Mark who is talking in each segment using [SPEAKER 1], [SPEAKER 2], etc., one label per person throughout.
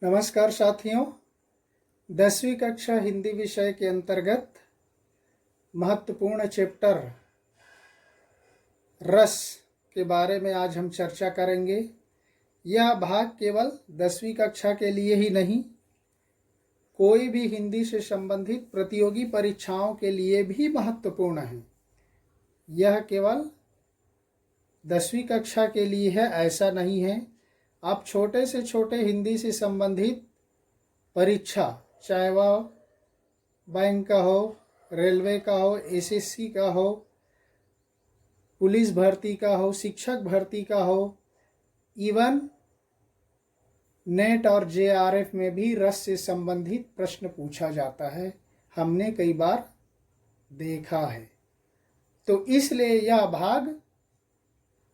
[SPEAKER 1] नमस्कार साथियों, 10वीं कक्षा हिंदी विषय के अंतर्गत महत्वपूर्ण चैप्टर रस के बारे में आज हम चर्चा करेंगे। यह भाग केवल 10वीं कक्षा के लिए ही नहीं, कोई भी हिंदी से संबंधित प्रतियोगी परीक्षाओं के लिए भी महत्वपूर्ण है। यह केवल 10वीं कक्षा के लिए है ऐसा नहीं है। आप छोटे से छोटे हिंदी से संबंधित परीक्षा, चाहे वह बैंक का हो, रेलवे का हो, एसएससी का हो, पुलिस भर्ती का हो, शिक्षक भर्ती का हो, इवन नेट और जेआरएफ में भी रस से संबंधित प्रश्न पूछा जाता है, हमने कई बार देखा है। तो इसलिए यह भाग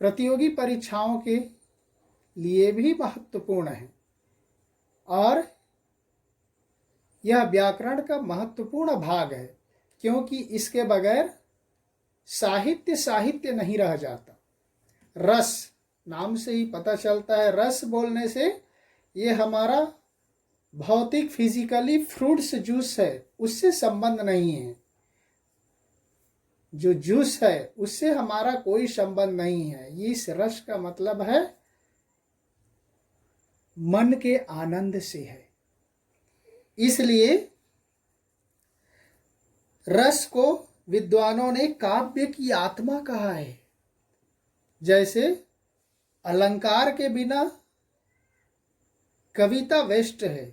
[SPEAKER 1] प्रतियोगी परीक्षाओं के लिए भी महत्वपूर्ण है और यह व्याकरण का महत्वपूर्ण भाग है, क्योंकि इसके बगैर साहित्य नहीं रह जाता। रस नाम से ही पता चलता है, रस बोलने से ये हमारा भौतिक फिजिकली फ्रूट्स जूस है उससे संबंध नहीं है। जो जूस है उससे हमारा कोई संबंध नहीं है। इस रस का मतलब है मन के आनंद से है। इसलिए रस को विद्वानों ने काव्य की आत्मा कहा है। जैसे अलंकार के बिना कविता व्यष्ट है,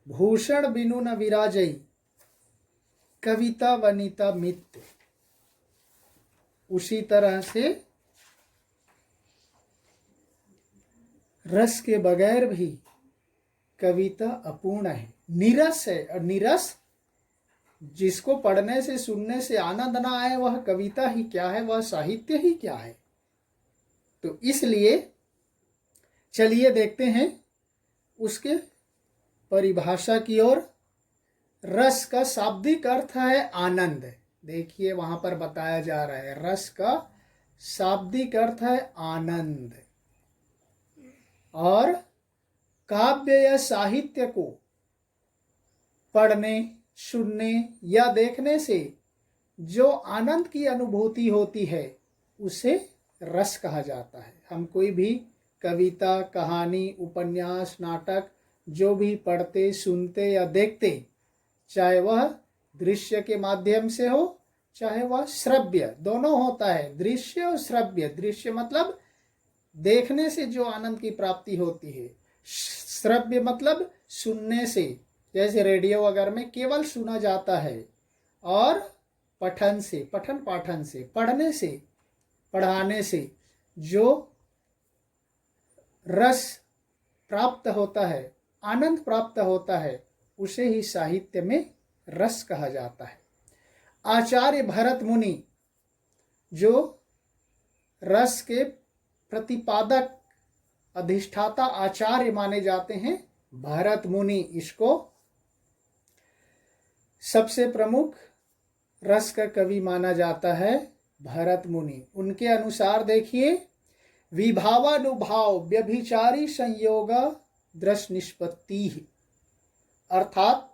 [SPEAKER 1] भूषण बिनु न विराजई, कविता वनिता मित्य। उसी तरह से रस के बगैर भी कविता अपूर्ण है, नीरस है। और नीरस जिसको पढ़ने से सुनने से आनंद ना आए वह कविता ही क्या है, वह साहित्य ही क्या है। तो इसलिए चलिए देखते हैं उसके परिभाषा की ओर। रस का शाब्दिक अर्थ है आनंद। देखिए वहां पर बताया जा रहा है, रस का शाब्दिक अर्थ है आनंद। और काव्य या साहित्य को पढ़ने, सुनने या देखने से जो आनंद की अनुभूति होती है उसे रस कहा जाता है। हम कोई भी कविता, कहानी, उपन्यास, नाटक जो भी पढ़ते, सुनते या देखते, चाहे वह दृश्य के माध्यम से हो, चाहे वह श्रव्य, दोनों होता है, दृश्य और श्रव्य। दृश्य मतलब देखने से जो आनंद की प्राप्ति होती है, श्रव्य मतलब सुनने से, जैसे रेडियो वगैरह में केवल सुना जाता है, और पठन से, पठन पाठन से, पढ़ने से, पढ़ाने से जो रस प्राप्त होता है, आनंद प्राप्त होता है, उसे ही साहित्य में रस कहा जाता है। आचार्य भरत मुनि जो रस के प्रतिपादक, अधिष्ठाता, आचार्य माने जाते हैं, भरत मुनि, इसको सबसे प्रमुख रस का कवि माना जाता है भरत मुनि। उनके अनुसार देखिए, विभावानुभाव व्यभिचारी संयोग दृश निष्पत्ति, अर्थात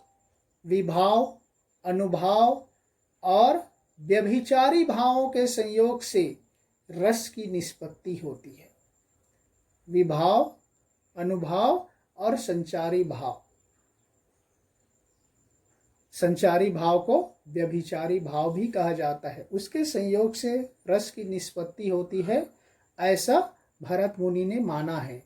[SPEAKER 1] विभाव, अनुभाव और व्यभिचारी भावों के संयोग से रस की निष्पत्ति होती है। विभाव, अनुभाव और संचारी भाव। संचारी भाव को व्यभिचारी भाव भी कहा जाता है, उसके संयोग से रस की निष्पत्ति होती है, ऐसा भरत मुनि ने माना है।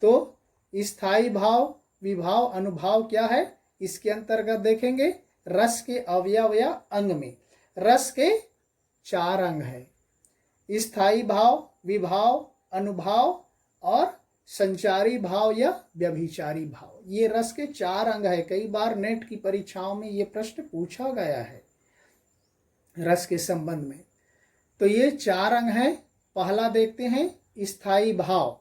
[SPEAKER 1] तो स्थायी भाव, विभाव, अनुभाव क्या है, इसके अंतर्गत देखेंगे रस के अवयव या अंग में। रस के 4 अंग है, स्थायी भाव, विभाव, अनुभाव और संचारी भाव या व्यभिचारी भाव। ये रस के 4 अंग है। कई बार नेट की परीक्षाओं में ये प्रश्न पूछा गया है रस के संबंध में। तो ये 4 अंग हैं। पहला देखते हैं स्थायी भाव।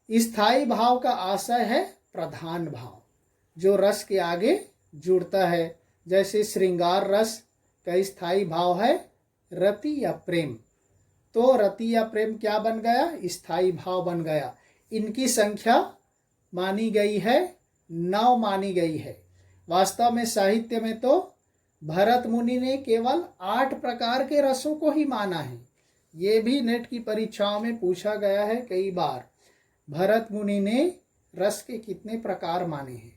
[SPEAKER 1] स्थायी भाव का आशय है प्रधान भाव, जो रस के आगे जुड़ता है। जैसे श्रृंगार रस का स्थायी भाव है रति या प्रेम, तो रति या प्रेम क्या बन गया, स्थायी भाव बन गया। इनकी संख्या मानी गई है 9 मानी गई है। वास्तव में साहित्य में तो भरत मुनि ने केवल 8 प्रकार के रसों को ही माना है। ये भी नेट की परीक्षाओं में पूछा गया है कई बार, भरत मुनि ने रस के कितने प्रकार माने हैं?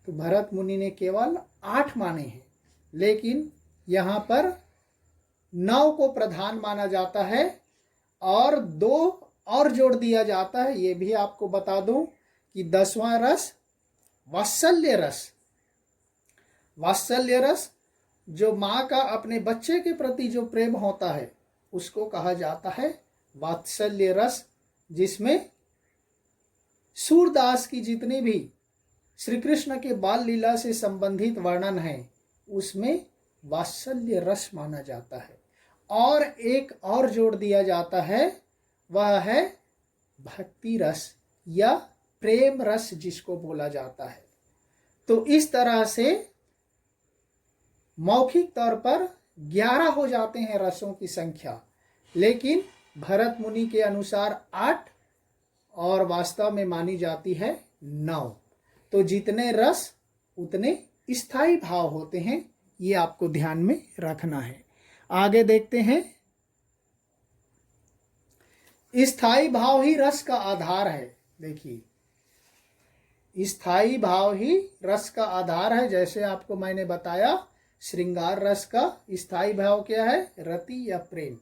[SPEAKER 1] तो भरत मुनि ने केवल 8 माने हैं, लेकिन यहाँ पर 9 को प्रधान माना जाता है और 2 और जोड़ दिया जाता है। ये भी आपको बता दूं कि 10वां रस वात्सल्य रस। वात्सल्य रस जो माँ का अपने बच्चे के प्रति जो प्रेम होता है उसको कहा जाता है वात्सल्य रस, जिसमें सूरदास की जितनी भी श्री कृष्ण के बाल लीला से संबंधित वर्णन है उसमें वात्सल्य रस माना जाता है। और एक और जोड़ दिया जाता है, वह है भक्ति रस या प्रेम रस जिसको बोला जाता है। तो इस तरह से मौखिक तौर पर 11 हो जाते हैं रसों की संख्या, लेकिन भरत मुनि के अनुसार 8 और वास्तव में मानी जाती है 9। तो जितने रस उतने स्थायी भाव होते हैं, ये आपको ध्यान में रखना है। आगे देखते हैं। स्थायी भाव ही रस का आधार है। देखिए, स्थायी भाव ही रस का आधार है। जैसे आपको मैंने बताया, श्रृंगार रस का स्थायी भाव क्या है? रति या प्रेम।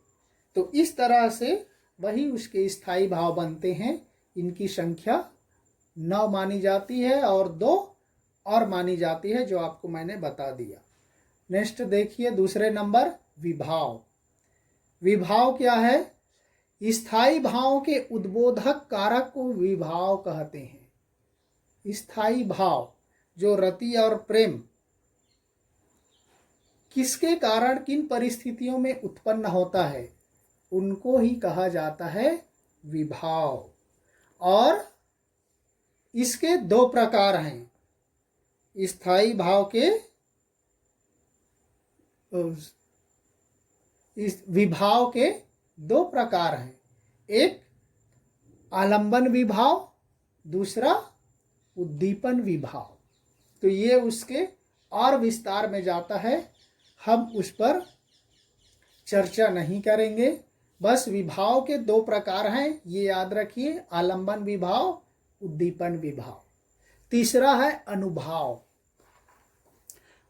[SPEAKER 1] तो इस तरह से वही उसके स्थायी भाव बनते हैं। इनकी संख्या 9 मानी जाती है और 2 और मानी जाती है, जो आपको मैंने बता दिया। नेक्स्ट देखिए, दूसरे नंबर विभाव। विभाव क्या है? स्थायी भाव के उद्बोधक कारक को विभाव कहते हैं। स्थायी भाव जो रति और प्रेम किसके कारण, किन परिस्थितियों में उत्पन्न होता है, उनको ही कहा जाता है विभाव। और इसके 2 प्रकार हैं। स्थायी भाव के इस विभाव के 2 प्रकार हैं। एक आलंबन विभाव, दूसरा उद्दीपन विभाव। तो ये उसके और विस्तार में जाता है, हम उस पर चर्चा नहीं करेंगे। बस विभाव के 2 प्रकार हैं, ये याद रखिए, आलंबन विभाव, उद्दीपन विभाव। तीसरा है अनुभाव।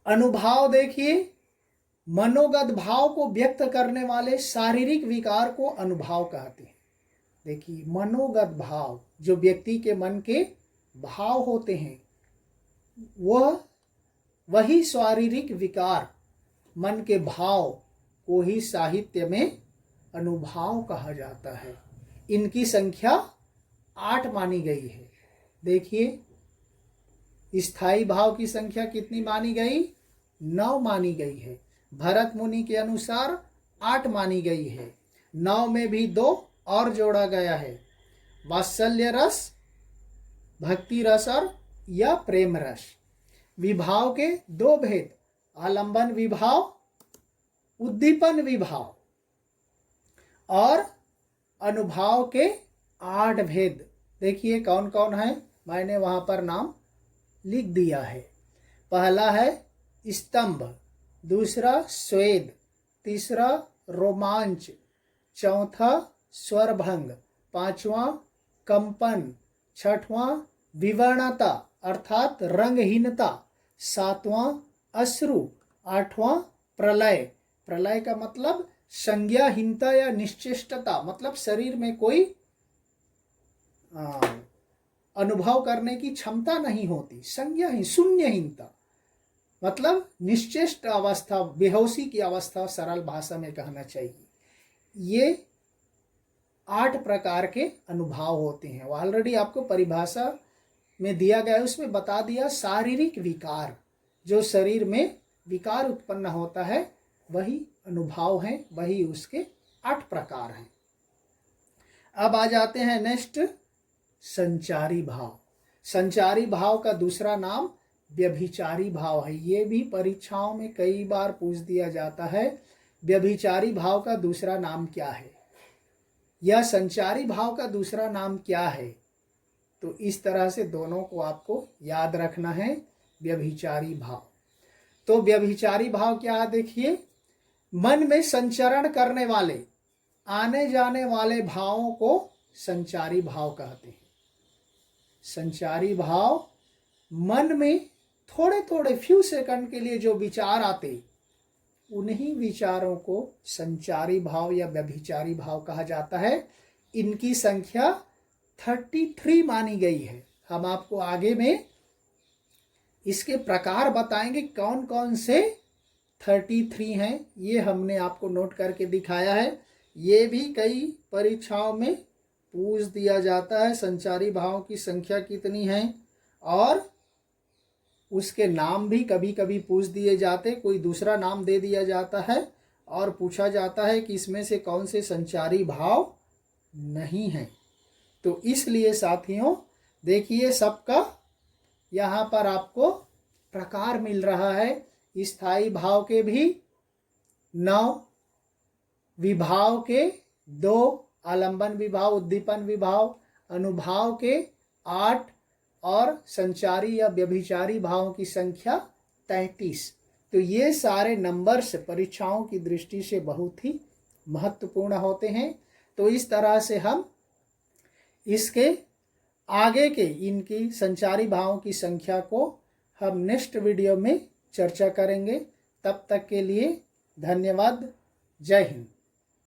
[SPEAKER 1] अनुभाव देखिए, मनोगत भाव को व्यक्त करने वाले शारीरिक विकार को अनुभाव कहते हैं। देखिए, मनोगत भाव जो व्यक्ति के मन के भाव होते हैं, वही शारीरिक विकार, मन के भाव को ही साहित्य में अनुभाव कहा जाता है। इनकी संख्या 8 मानी गई है। देखिए, स्थायी भाव की संख्या कितनी मानी गई? 9 मानी गई है। भरत मुनि के अनुसार 8 मानी गई है। 9 में भी 2 और जोड़ा गया है, वात्सल्य रस, भक्ति रस और या प्रेम रस। विभाव के 2 भेद, आलंबन विभाव, उद्दीपन विभाव। और अनुभाव के 8 भेद देखिए कौन कौन है, मैंने वहां पर नाम लिख दिया है। पहला है स्तंभ, दूसरा स्वेद, तीसरा रोमांच, चौथा स्वरभंग, पांचवा कंपन, छठवां विवर्णता अर्थात रंगहीनता, सातवां अश्रु, आठवां प्रलय। प्रलय का मतलब संज्ञाहीनता या निश्चेष्टता, मतलब शरीर में कोई अनुभव करने की क्षमता नहीं होती। संज्ञाहीन, शून्यहीनता मतलब निश्चेष्ट अवस्था, बेहोशी की अवस्था, सरल भाषा में कहना चाहिए। ये 8 प्रकार के अनुभाव होते हैं। वो ऑलरेडी आपको परिभाषा में दिया गया है, उसमें बता दिया। शारीरिक विकार, जो शरीर में विकार उत्पन्न होता है, वही अनुभाव हैं, वही उसके 8 प्रकार हैं। अब आ जाते हैं नेक्स्ट, संचारी भाव। संचारी भाव का दूसरा नाम व्यभिचारी भाव है। ये भी परीक्षाओं में कई बार पूछ दिया जाता है, व्यभिचारी भाव का दूसरा नाम क्या है, या संचारी भाव का दूसरा नाम क्या है। तो इस तरह से दोनों को आपको याद रखना है, व्यभिचारी भाव। तो व्यभिचारी भाव क्या है, देखिए, मन में संचरण करने वाले, आने जाने वाले भावों को संचारी भाव कहते हैं। संचारी भाव मन में थोड़े थोड़े फ्यू सेकंड के लिए जो विचार आते, उन्हीं विचारों को संचारी भाव या व्यभिचारी भाव कहा जाता है। इनकी संख्या 33 मानी गई है। हम आपको आगे में इसके प्रकार बताएंगे कौन कौन से 33 हैं, ये हमने आपको नोट करके दिखाया है। ये भी कई परीक्षाओं में पूछ दिया जाता है, संचारी भावों की संख्या कितनी है, और उसके नाम भी कभी कभी पूछ दिए जाते, कोई दूसरा नाम दे दिया जाता है और पूछा जाता है कि इसमें से कौन से संचारी भाव नहीं है। तो इसलिए साथियों देखिए, सबका यहाँ पर आपको प्रकार मिल रहा है। स्थायी भाव के भी 9, विभाव के 2, आलंबन विभाव, उद्दीपन विभाव, अनुभाव के 8 और संचारी या व्यभिचारी भावों की संख्या 33। तो ये सारे नंबर्स परीक्षाओं की दृष्टि से बहुत ही महत्वपूर्ण होते हैं। तो इस तरह से हम इसके आगे के इनकी संचारी भावों की संख्या को हम नेक्स्ट वीडियो में चर्चा करेंगे। तब तक के लिए धन्यवाद। जय हिंद।